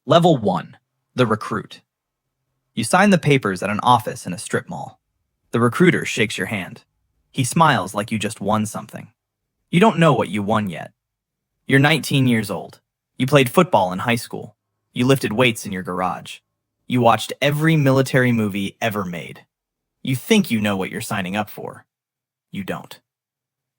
Level 1. The Recruit. You sign the papers at an office in a strip mall. The recruiter shakes your hand. He smiles like you just won something. You don't know what you won yet. You're 19 years old. You played football in high school. You lifted weights in your garage. You watched every military movie ever made. You think you know what you're signing up for. You don't.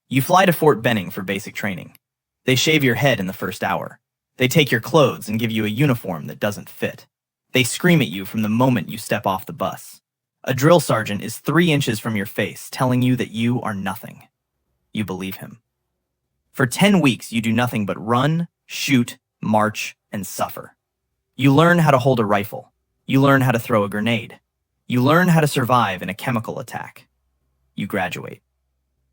You fly to Fort Benning for basic training. They shave your head in the first hour. They take your clothes and give you a uniform that doesn't fit. They scream at you from the moment you step off the bus. A drill sergeant is 3 inches from your face, telling you that you are nothing. You believe him. For 10 weeks, you do nothing but run, shoot, march, and suffer. You learn how to hold a rifle. You learn how to throw a grenade. You learn how to survive in a chemical attack. You graduate.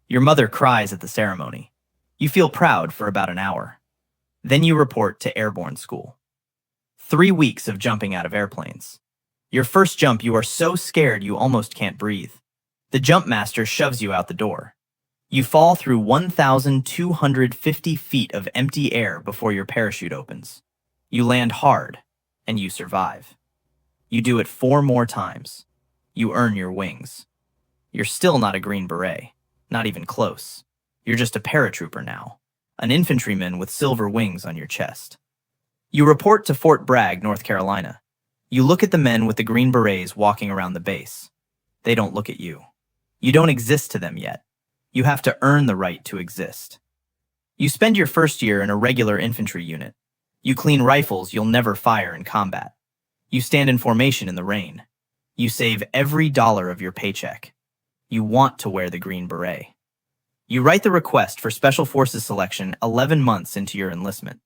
Your mother cries at the ceremony. You feel proud for about an hour. Then you report to airborne school. 3 weeks of jumping out of airplanes. Your first jump, you are so scared you almost can't breathe. The jump master shoves you out the door. You fall through 1,250 feet of empty air before your parachute opens. You land hard, and you survive. You do it 4 more times. You earn your wings. You're still not a Green Beret, not even close. You're just a paratrooper now, an infantryman with silver wings on your chest. You report to Fort Bragg, North Carolina. You look at the men with the Green Berets walking around the base. They don't look at you. You don't exist to them yet. You have to earn the right to exist. You spend your first year in a regular infantry unit. You clean rifles you'll never fire in combat. You stand in formation in the rain. You save every dollar of your paycheck. You want to wear the Green Beret. You write the request for Special Forces selection 11 months into your enlistment.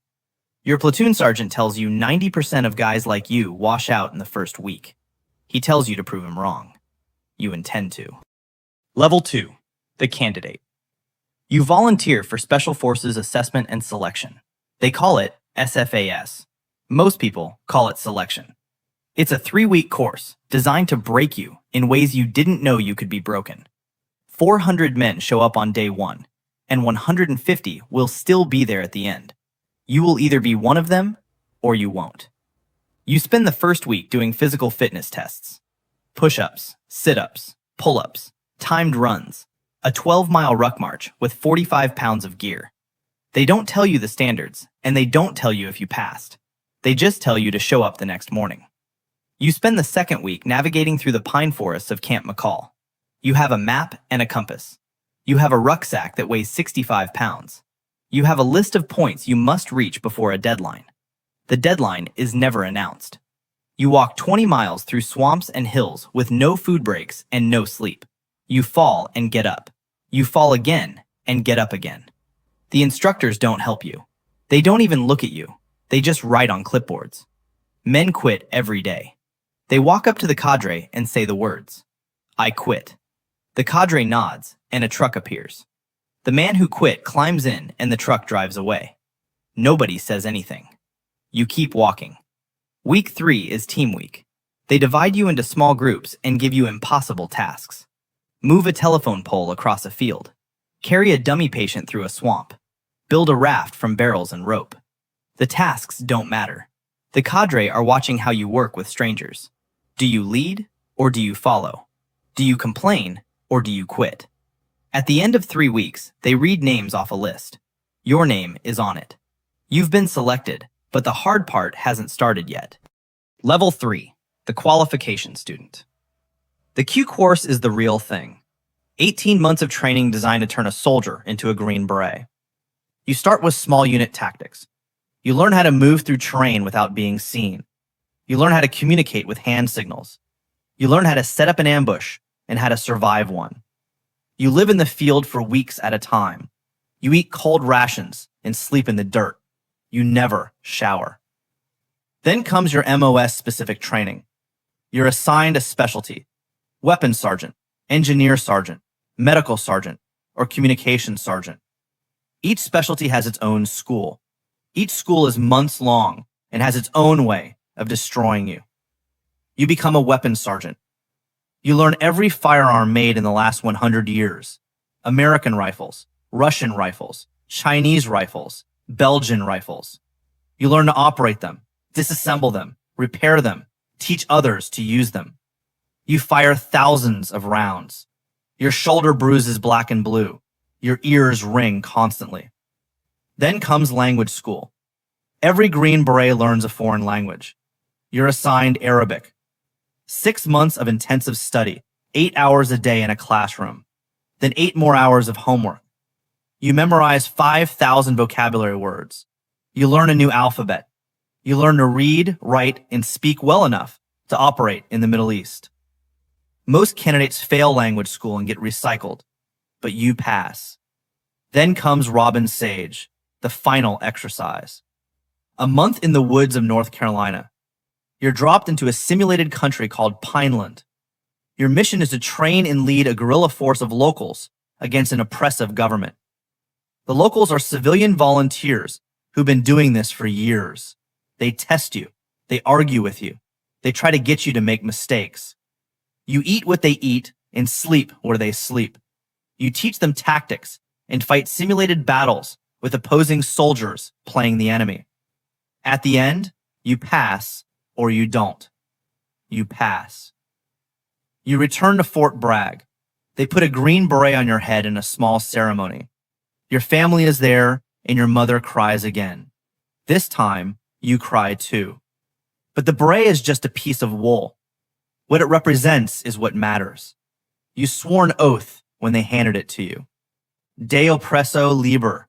Your platoon sergeant tells you 90% of guys like you wash out in the first week. He tells you to prove him wrong. You intend to. Level 2. The Candidate. You volunteer for Special Forces Assessment and Selection. They call it SFAS. Most people call it selection. It's a 3-week course designed to break you in ways you didn't know you could be broken. 400 men show up on day 1, and 150 will still be there at the end. You will either be one of them, or you won't. You spend the first week doing physical fitness tests. Push-ups, sit-ups, pull-ups, timed runs, a 12-mile ruck march with 45 pounds of gear. They don't tell you the standards, and they don't tell you if you passed. They just tell you to show up the next morning. You spend the second week navigating through the pine forests of Camp McCall. You have a map and a compass. You have a rucksack that weighs 65 pounds. You have a list of points you must reach before a deadline. The deadline is never announced. You walk 20 miles through swamps and hills with no food breaks and no sleep. You fall and get up. You fall again and get up again. The instructors don't help you. They don't even look at you. They just write on clipboards. Men quit every day. They walk up to the cadre and say the words, "I quit." The cadre nods, and a truck appears. The man who quit climbs in, and the truck drives away. Nobody says anything. You keep walking. Week 3 is team week. They divide you into small groups and give you impossible tasks. Move a telephone pole across a field. Carry a dummy patient through a swamp. Build a raft from barrels and rope. The tasks don't matter. The cadre are watching how you work with strangers. Do you lead, or do you follow? Do you complain, or do you quit? At the end of 3 weeks, they read names off a list. Your name is on it. You've been selected, but the hard part hasn't started yet. Level 3. The Qualification Student. The Q course is the real thing. 18 months of training designed to turn a soldier into a Green Beret. You start with small unit tactics. You learn how to move through terrain without being seen. You learn how to communicate with hand signals. You learn how to set up an ambush and how to survive one. You live in the field for weeks at a time. You eat cold rations and sleep in the dirt. You never shower. Then comes your MOS-specific training. You're assigned a specialty: weapons sergeant, engineer sergeant, medical sergeant, or communications sergeant. Each specialty has its own school. Each school is months long and has its own way of destroying you. You become a weapons sergeant. You learn every firearm made in the last 100 years. American rifles, Russian rifles, Chinese rifles, Belgian rifles. You learn to operate them, disassemble them, repair them, teach others to use them. You fire thousands of rounds. Your shoulder bruises black and blue. Your ears ring constantly. Then comes language school. Every Green Beret learns a foreign language. You're assigned Arabic. 6 months of intensive study, 8 hours a day in a classroom, then 8 more hours of homework. You memorize 5,000 vocabulary words. You learn a new alphabet. You learn to read, write, and speak well enough to operate in the Middle East. Most candidates fail language school and get recycled, but you pass. Then comes Robin Sage, the final exercise. A month in the woods of North Carolina. You're dropped into a simulated country called Pineland. Your mission is to train and lead a guerrilla force of locals against an oppressive government. The locals are civilian volunteers who've been doing this for years. They test you. They argue with you. They try to get you to make mistakes. You eat what they eat and sleep where they sleep. You teach them tactics and fight simulated battles with opposing soldiers playing the enemy. At the end, you pass or you don't. You pass. You return to Fort Bragg. They put a green beret on your head in a small ceremony. Your family is there and your mother cries again. This time, you cry too. But the beret is just a piece of wool. What it represents is what matters. You swore an oath when they handed it to you. De oppresso liber,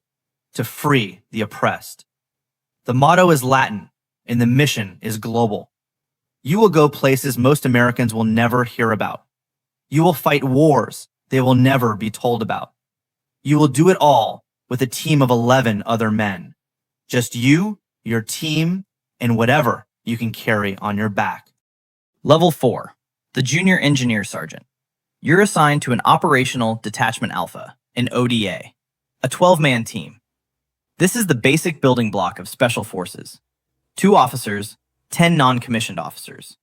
to free the oppressed. The motto is Latin, and the mission is global. You will go places most Americans will never hear about. You will fight wars they will never be told about. You will do it all with a team of 11 other men. Just you, your team, and whatever you can carry on your back. Level 4, the Junior Engineer Sergeant. You're assigned to an Operational Detachment Alpha, an ODA, a 12-man team. This is the basic building block of Special Forces. 2 officers, 10 non-commissioned officers.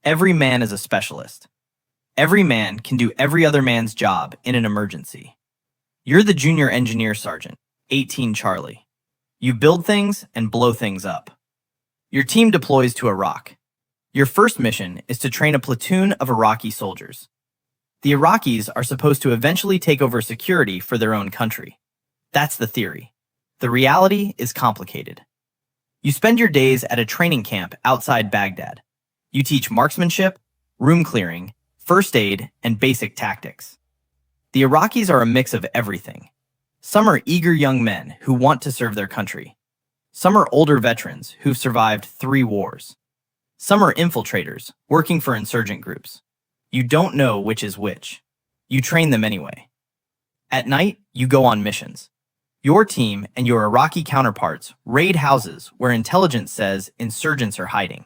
Every man is a specialist. Every man can do every other man's job in an emergency. You're the Junior Engineer Sergeant, 18 Charlie. You build things and blow things up. Your team deploys to Iraq. Your first mission is to train a platoon of Iraqi soldiers. The Iraqis are supposed to eventually take over security for their own country. That's the theory. The reality is complicated. You spend your days at a training camp outside Baghdad. You teach marksmanship, room clearing, first aid, and basic tactics. The Iraqis are a mix of everything. Some are eager young men who want to serve their country. Some are older veterans who've survived 3 wars. Some are infiltrators working for insurgent groups. You don't know which is which. You train them anyway. At night, you go on missions. Your team and your Iraqi counterparts raid houses where intelligence says insurgents are hiding.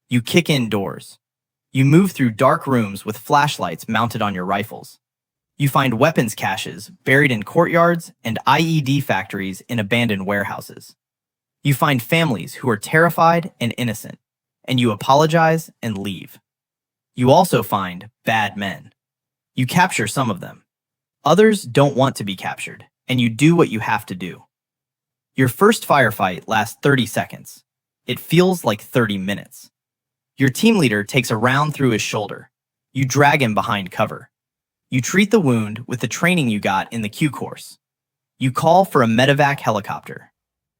You kick in doors. You move through dark rooms with flashlights mounted on your rifles. You find weapons caches buried in courtyards and IED factories in abandoned warehouses. You find families who are terrified and innocent, and you apologize and leave. You also find bad men. You capture some of them. Others don't want to be captured, and you do what you have to do. Your first firefight lasts 30 seconds. It feels like 30 minutes. Your team leader takes a round through his shoulder. You drag him behind cover. You treat the wound with the training you got in the Q course. You call for a medevac helicopter.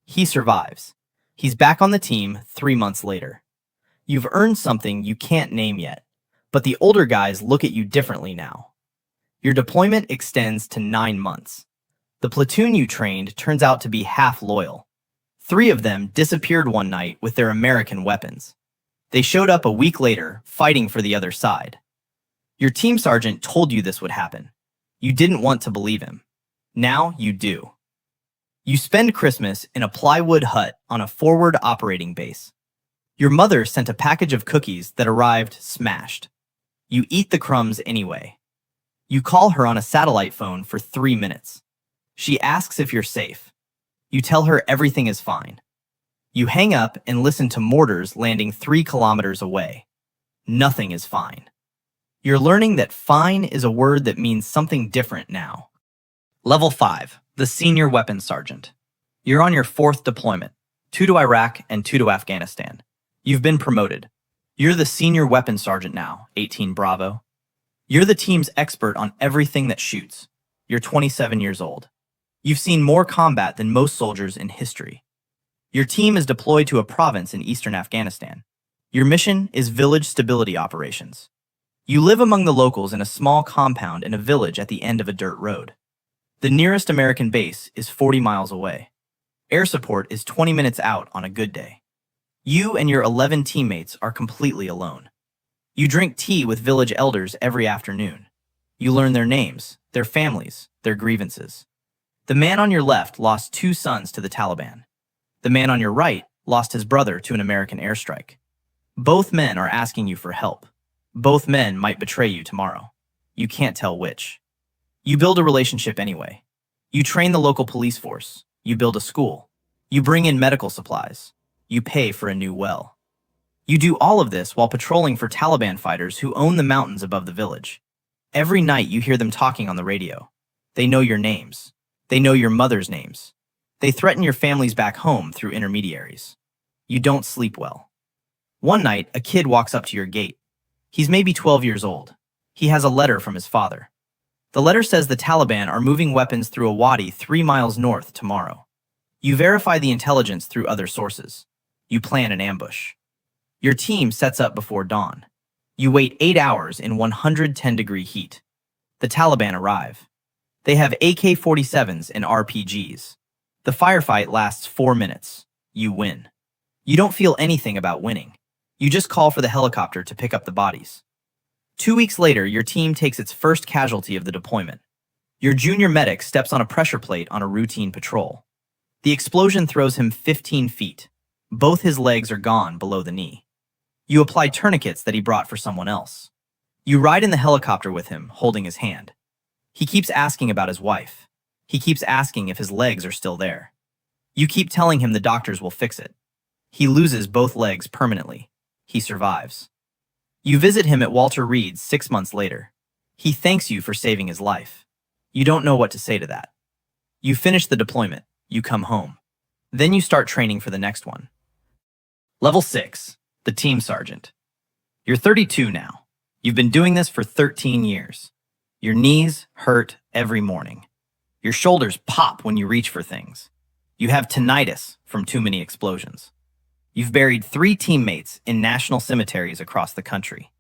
He survives. He's back on the team 3 months later. You've earned something you can't name yet, but the older guys look at you differently now. Your deployment extends to 9 months. The platoon you trained turns out to be half loyal. 3 of them disappeared one night with their American weapons. They showed up a week later, fighting for the other side. Your team sergeant told you this would happen. You didn't want to believe him. Now you do. You spend Christmas in a plywood hut on a forward operating base. Your mother sent a package of cookies that arrived smashed. You eat the crumbs anyway. You call her on a satellite phone for 3 minutes. She asks if you're safe. You tell her everything is fine. You hang up and listen to mortars landing 3 kilometers away. Nothing is fine. You're learning that fine is a word that means something different now. Level 5, the Senior Weapons Sergeant. You're on your 4th deployment, 2 to Iraq and 2 to Afghanistan. You've been promoted. You're the senior weapons sergeant now, 18 Bravo. You're the team's expert on everything that shoots. You're 27 years old. You've seen more combat than most soldiers in history. Your team is deployed to a province in eastern Afghanistan. Your mission is village stability operations. You live among the locals in a small compound in a village at the end of a dirt road. The nearest American base is 40 miles away. Air support is 20 minutes out on a good day. You and your 11 teammates are completely alone. You drink tea with village elders every afternoon. You learn their names, their families, their grievances. The man on your left lost 2 sons to the Taliban. The man on your right lost his brother to an American airstrike. Both men are asking you for help. Both men might betray you tomorrow. You can't tell which. You build a relationship anyway. You train the local police force. You build a school. You bring in medical supplies. You pay for a new well. You do all of this while patrolling for Taliban fighters who own the mountains above the village. Every night you hear them talking on the radio. They know your names. They know your mother's names. They threaten your families back home through intermediaries. You don't sleep well. One night, a kid walks up to your gate. He's maybe 12 years old. He has a letter from his father. The letter says the Taliban are moving weapons through a wadi 3 miles north tomorrow. You verify the intelligence through other sources. You plan an ambush. Your team sets up before dawn. You wait 8 hours in 110-degree heat. The Taliban arrive. They have AK-47s and RPGs. The firefight lasts 4 minutes. You win. You don't feel anything about winning. You just call for the helicopter to pick up the bodies. 2 weeks later, your team takes its first casualty of the deployment. Your junior medic steps on a pressure plate on a routine patrol. The explosion throws him 15 feet. Both his legs are gone below the knee. You apply tourniquets that he brought for someone else. You ride in the helicopter with him, holding his hand. He keeps asking about his wife. He keeps asking if his legs are still there. You keep telling him the doctors will fix it. He loses both legs permanently. He survives. You visit him at Walter Reed's 6 months later. He thanks you for saving his life. You don't know what to say to that. You finish the deployment. You come home. Then you start training for the next one. Level 6, the team sergeant. You're 32 now. You've been doing this for 13 years. Your knees hurt every morning. Your shoulders pop when you reach for things. You have tinnitus from too many explosions. You've buried 3 teammates in national cemeteries across the country.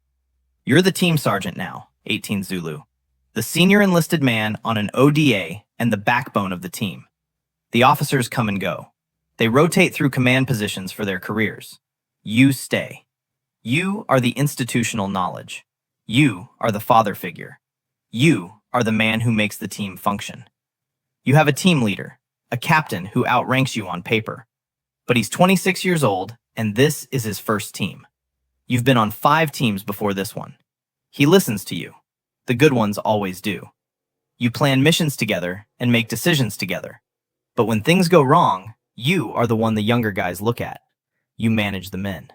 You're the team sergeant now, 18 Zulu, the senior enlisted man on an ODA and the backbone of the team. The officers come and go. They rotate through command positions for their careers. You stay. You are the institutional knowledge. You are the father figure. You are the man who makes the team function. You have a team leader, a captain who outranks you on paper. But he's 26 years old, and this is his first team. You've been on 5 teams before this one. He listens to you. The good ones always do. You plan missions together and make decisions together. But when things go wrong, you are the one the younger guys look at. You manage the men.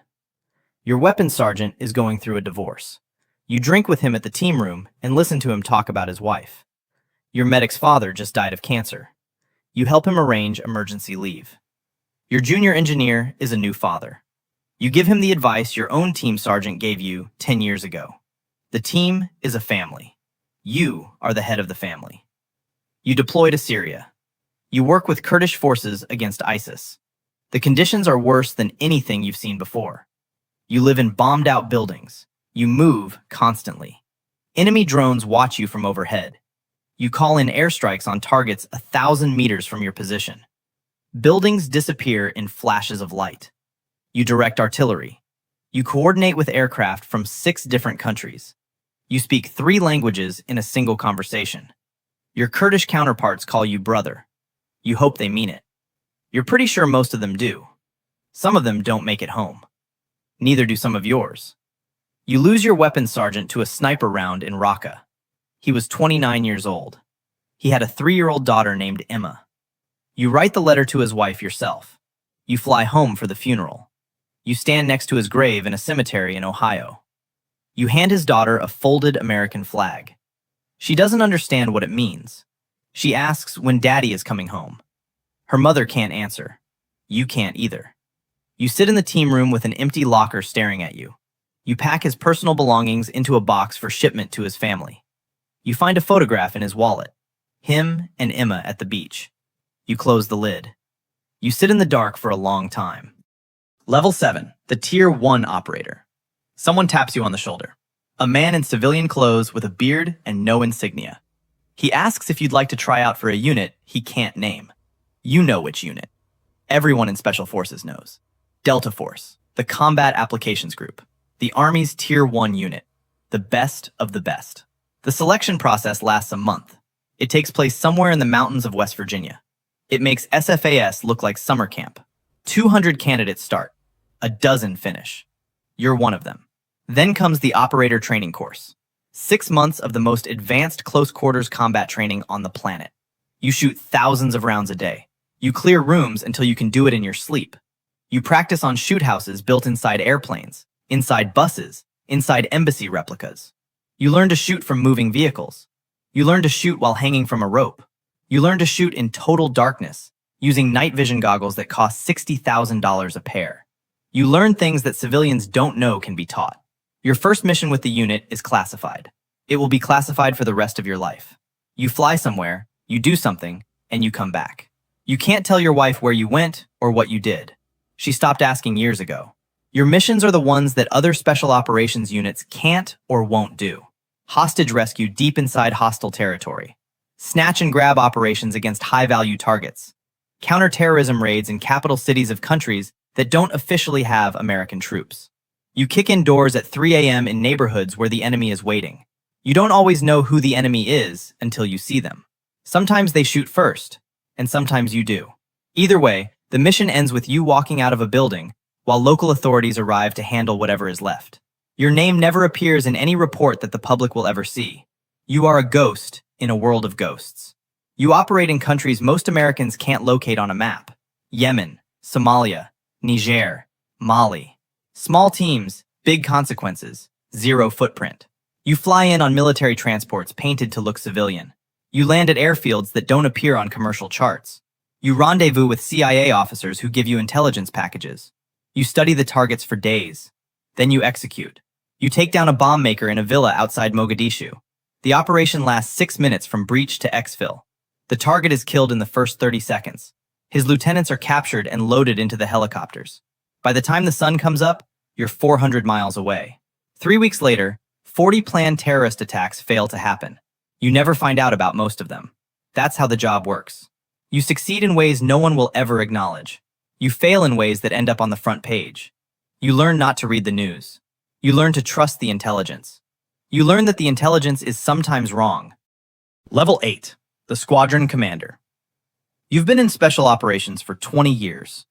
Your weapons sergeant is going through a divorce. You drink with him at the team room and listen to him talk about his wife. Your medic's father just died of cancer. You help him arrange emergency leave. Your junior engineer is a new father. You give him the advice your own team sergeant gave you 10 years ago. The team is a family. You are the head of the family. You deploy to Syria. You work with Kurdish forces against ISIS. The conditions are worse than anything you've seen before. You live in bombed-out buildings. You move constantly. Enemy drones watch you from overhead. You call in airstrikes on targets 1,000 meters from your position. Buildings disappear in flashes of light. You direct artillery. You coordinate with aircraft from 6 different countries. You speak 3 languages in a single conversation. Your Kurdish counterparts call you brother. You hope they mean it. You're pretty sure most of them do. Some of them don't make it home. Neither do some of yours. You lose your weapons sergeant to a sniper round in Raqqa. He was 29 years old. He had a 3-year-old daughter named Emma. You write the letter to his wife yourself. You fly home for the funeral. You stand next to his grave in a cemetery in Ohio. You hand his daughter a folded American flag. She doesn't understand what it means. She asks when Daddy is coming home. Her mother can't answer. You can't either. You sit in the team room with an empty locker staring at you. You pack his personal belongings into a box for shipment to his family. You find a photograph in his wallet. Him and Emma at the beach. You close the lid. You sit in the dark for a long time. Level 7, the Tier 1 operator. Someone taps you on the shoulder. A man in civilian clothes with a beard and no insignia. He asks if you'd like to try out for a unit he can't name. You know which unit. Everyone in Special Forces knows. Delta Force, the Combat Applications Group, the Army's Tier 1 unit, the best of the best. The selection process lasts a month. It takes place somewhere in the mountains of West Virginia. It makes SFAS look like summer camp. 200 candidates start. A dozen finish. You're one of them. Then comes the operator training course. 6 months of the most advanced close quarters combat training on the planet. You shoot thousands of rounds a day. You clear rooms until you can do it in your sleep. You practice on shoot houses built inside airplanes, inside buses, inside embassy replicas. You learn to shoot from moving vehicles. You learn to shoot while hanging from a rope. You learn to shoot in total darkness, using night vision goggles that cost $60,000 a pair. You learn things that civilians don't know can be taught. Your first mission with the unit is classified. It will be classified for the rest of your life. You fly somewhere, you do something, and you come back. You can't tell your wife where you went or what you did. She stopped asking years ago. Your missions are the ones that other special operations units can't or won't do. Hostage rescue deep inside hostile territory. Snatch and grab operations against high-value targets. Counter-terrorism raids in capital cities of countries that don't officially have American troops. You kick in doors at 3 a.m. in neighborhoods where the enemy is waiting. You don't always know who the enemy is until you see them. Sometimes they shoot first, and sometimes you do. Either way, the mission ends with you walking out of a building while local authorities arrive to handle whatever is left. Your name never appears in any report that the public will ever see. You are a ghost in a world of ghosts. You operate in countries most Americans can't locate on a map. Yemen, Somalia, Niger, Mali. Small teams, big consequences, zero footprint. You fly in on military transports painted to look civilian. You land at airfields that don't appear on commercial charts. You rendezvous with CIA officers who give you intelligence packages. You study the targets for days. Then you execute. You take down a bomb maker in a villa outside Mogadishu. The operation lasts 6 minutes from breach to exfil. The target is killed in the first 30 seconds. His lieutenants are captured and loaded into the helicopters. By the time the sun comes up, you're 400 miles away. 3 weeks later, 40 planned terrorist attacks fail to happen. You never find out about most of them. That's how the job works. You succeed in ways no one will ever acknowledge. You fail in ways that end up on the front page. You learn not to read the news. You learn to trust the intelligence. You learn that the intelligence is sometimes wrong. Level 8, the Squadron Commander. You've been in special operations for 20 years.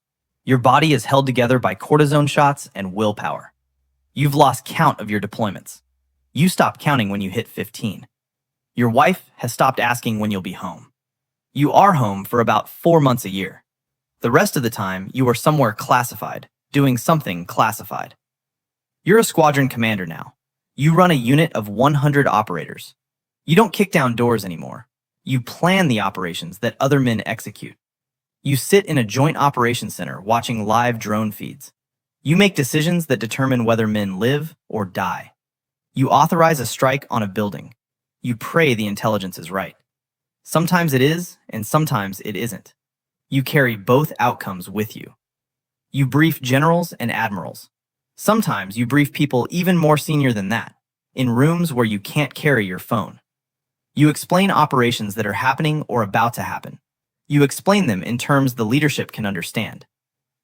Your body is held together by cortisone shots and willpower. You've lost count of your deployments. You stop counting when you hit 15. Your wife has stopped asking when you'll be home. You are home for about 4 months a year. The rest of the time, you are somewhere classified, doing something classified. You're a squadron commander now. You run a unit of 100 operators. You don't kick down doors anymore. You plan the operations that other men execute. You sit in a joint operations center watching live drone feeds. You make decisions that determine whether men live or die. You authorize a strike on a building. You pray the intelligence is right. Sometimes it is, and sometimes it isn't. You carry both outcomes with you. You brief generals and admirals. Sometimes you brief people even more senior than that, in rooms where you can't carry your phone. You explain operations that are happening or about to happen. You explain them in terms the leadership can understand.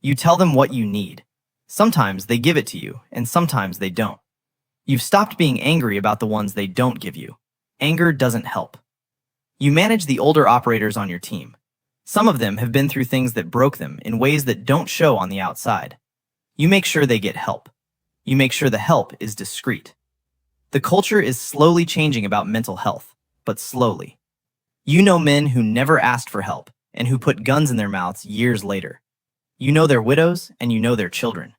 You tell them what you need. Sometimes they give it to you, and sometimes they don't. You've stopped being angry about the ones they don't give you. Anger doesn't help. You manage the older operators on your team. Some of them have been through things that broke them in ways that don't show on the outside. You make sure they get help. You make sure the help is discreet. The culture is slowly changing about mental health, but slowly. You know men who never asked for help and who put guns in their mouths years later. You know their widows and you know their children.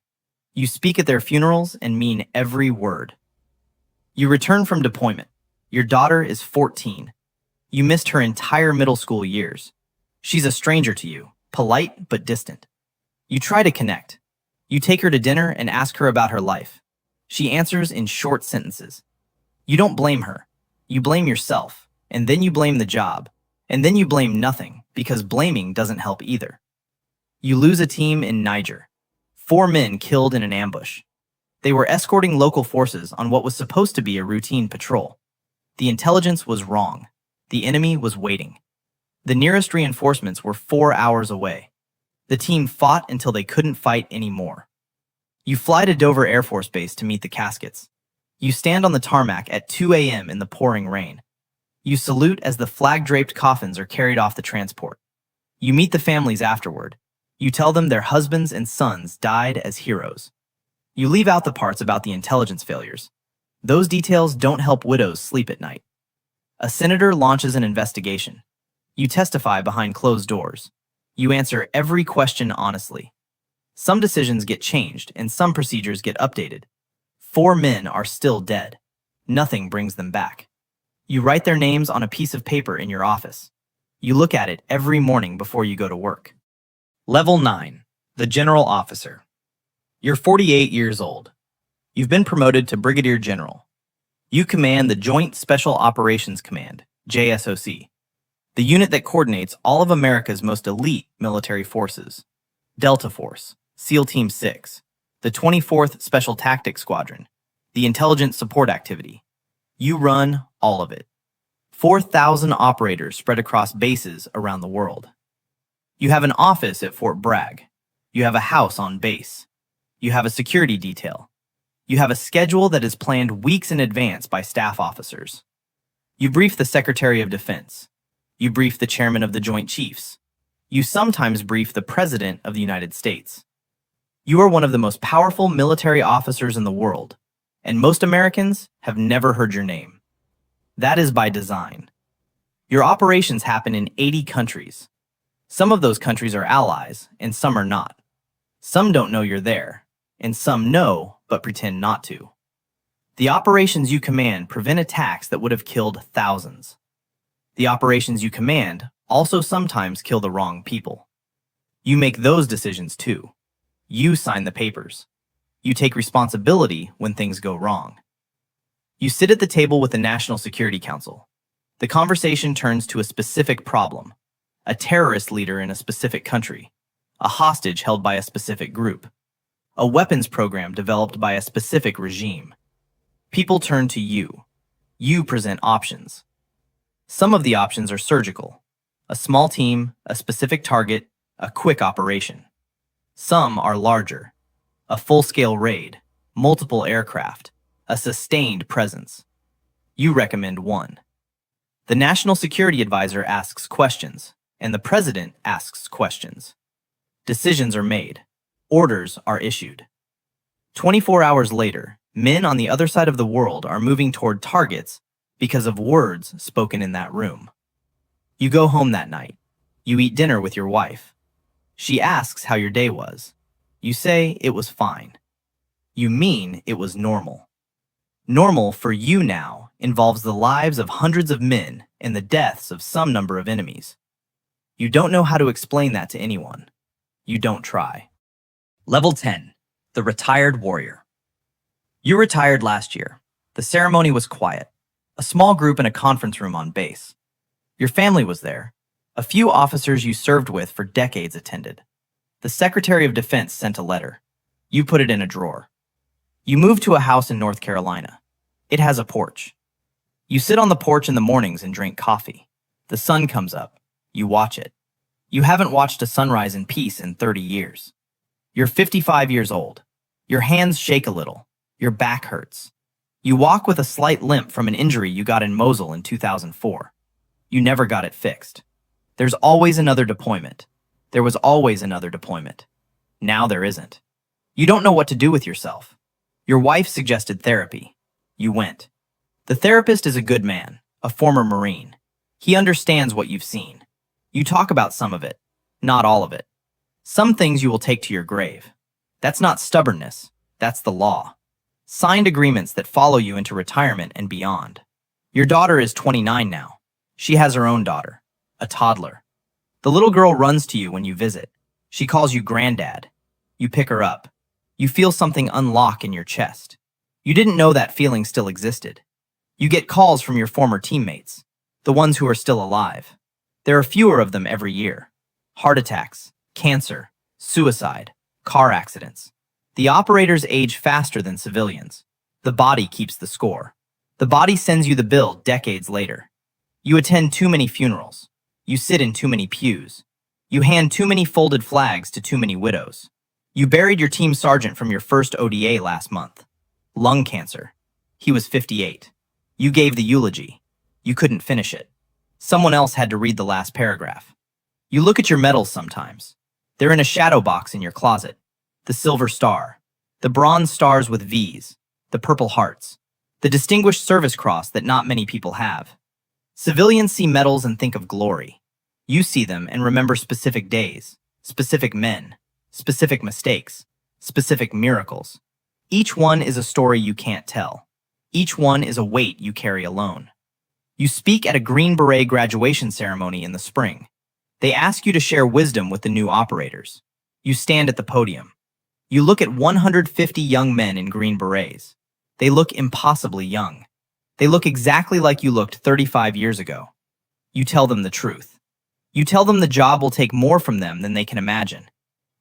You speak at their funerals and mean every word. You return from deployment. Your daughter is 14. You missed her entire middle school years. She's a stranger to you, polite but distant. You try to connect. You take her to dinner and ask her about her life. She answers in short sentences. You don't blame her. You blame yourself, and then you blame the job, and then you blame nothing, because blaming doesn't help either. You lose a team in Niger. 4 men killed in an ambush. They were escorting local forces on what was supposed to be a routine patrol. The intelligence was wrong. The enemy was waiting. The nearest reinforcements were 4 hours away. The team fought until they couldn't fight anymore. You fly to Dover Air Force Base to meet the caskets. You stand on the tarmac at 2 a.m. in the pouring rain. You salute as the flag-draped coffins are carried off the transport. You meet the families afterward. You tell them their husbands and sons died as heroes. You leave out the parts about the intelligence failures. Those details don't help widows sleep at night. A senator launches an investigation. You testify behind closed doors. You answer every question honestly. Some decisions get changed and some procedures get updated. 4 men are still dead. Nothing brings them back. You write their names on a piece of paper in your office. You look at it every morning before you go to work. Level 9. The General Officer. You're 48 years old. You've been promoted to Brigadier General. You command the Joint Special Operations Command, JSOC, the unit that coordinates all of America's most elite military forces. Delta Force, SEAL Team 6, the 24th Special Tactics Squadron, the Intelligence Support Activity. You run all of it. 4,000 operators spread across bases around the world. You have an office at Fort Bragg. You have a house on base. You have a security detail. You have a schedule that is planned weeks in advance by staff officers. You brief the Secretary of Defense. You brief the Chairman of the Joint Chiefs. You sometimes brief the President of the United States. You are one of the most powerful military officers in the world, and most Americans have never heard your name. That is by design. Your operations happen in 80 countries. Some of those countries are allies, and some are not. Some don't know you're there, and some know but pretend not to. The operations you command prevent attacks that would have killed thousands. The operations you command also sometimes kill the wrong people. You make those decisions too. You sign the papers. You take responsibility when things go wrong. You sit at the table with the National Security Council. The conversation turns to a specific problem, a terrorist leader in a specific country, a hostage held by a specific group, a weapons program developed by a specific regime. People turn to you. You present options. Some of the options are surgical, a small team, a specific target, a quick operation. Some are larger, a full-scale raid, multiple aircraft, a sustained presence. You recommend one. The National Security Advisor asks questions, and the President asks questions. Decisions are made. Orders are issued. 24 hours later, men on the other side of the world are moving toward targets because of words spoken in that room. You go home that night. You eat dinner with your wife. She asks how your day was. You say it was fine. You mean it was normal. Normal for you now involves the lives of hundreds of men and the deaths of some number of enemies. You don't know how to explain that to anyone. You don't try. Level 10. The Retired Warrior. You retired last year. The ceremony was quiet. A small group in a conference room on base. Your family was there. A few officers you served with for decades attended. The Secretary of Defense sent a letter. You put it in a drawer. You moved to a house in North Carolina. It has a porch. You sit on the porch in the mornings and drink coffee. The sun comes up. You watch it. You haven't watched a sunrise in peace in 30 years. You're 55 years old. Your hands shake a little. Your back hurts. You walk with a slight limp from an injury you got in Mosul in 2004. You never got it fixed. There's always another deployment. There was always another deployment. Now there isn't. You don't know what to do with yourself. Your wife suggested therapy. You went. The therapist is a good man, a former Marine. He understands what you've seen. You talk about some of it, not all of it. Some things you will take to your grave. That's not stubbornness. That's the law. Signed agreements that follow you into retirement and beyond. Your daughter is 29 now. She has her own daughter, a toddler. The little girl runs to you when you visit. She calls you granddad. You pick her up. You feel something unlock in your chest. You didn't know that feeling still existed. You get calls from your former teammates, the ones who are still alive. There are fewer of them every year. Heart attacks, cancer, suicide, car accidents. The operators age faster than civilians. The body keeps the score. The body sends you the bill decades later. You attend too many funerals. You sit in too many pews. You hand too many folded flags to too many widows. You buried your team sergeant from your first ODA last month. Lung cancer. He was 58. You gave the eulogy. You couldn't finish it. Someone else had to read the last paragraph. You look at your medals sometimes. They're in a shadow box in your closet. The silver star. The bronze stars with V's. The purple hearts. The Distinguished Service Cross that not many people have. Civilians see medals and think of glory. You see them and remember specific days, specific men, specific mistakes, specific miracles. Each one is a story you can't tell. Each one is a weight you carry alone. You speak at a Green Beret graduation ceremony in the spring. They ask you to share wisdom with the new operators. You stand at the podium. You look at 150 young men in Green Berets. They look impossibly young. They look exactly like you looked 35 years ago. You tell them the truth. You tell them the job will take more from them than they can imagine.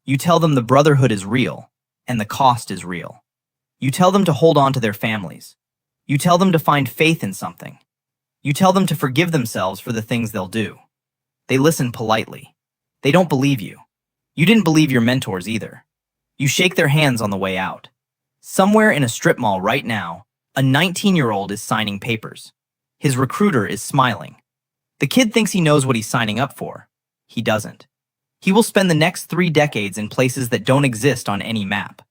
You tell them the brotherhood is real, and the cost is real. You tell them to hold on to their families. You tell them to find faith in something. You tell them to forgive themselves for the things they'll do. They listen politely. They don't believe you. You didn't believe your mentors either. You shake their hands on the way out. Somewhere in a strip mall right now, a 19-year-old is signing papers. His recruiter is smiling. The kid thinks he knows what he's signing up for. He doesn't. He will spend the next 3 decades in places that don't exist on any map.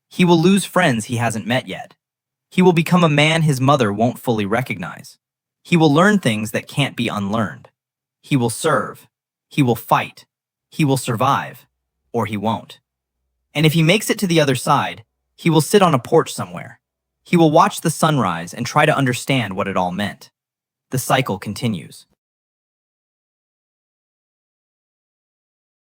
He will lose friends he hasn't met yet. He will become a man his mother won't fully recognize. He will learn things that can't be unlearned. He will serve. He will fight. He will survive. Or he won't. And if he makes it to the other side, he will sit on a porch somewhere. He will watch the sunrise and try to understand what it all meant. The cycle continues.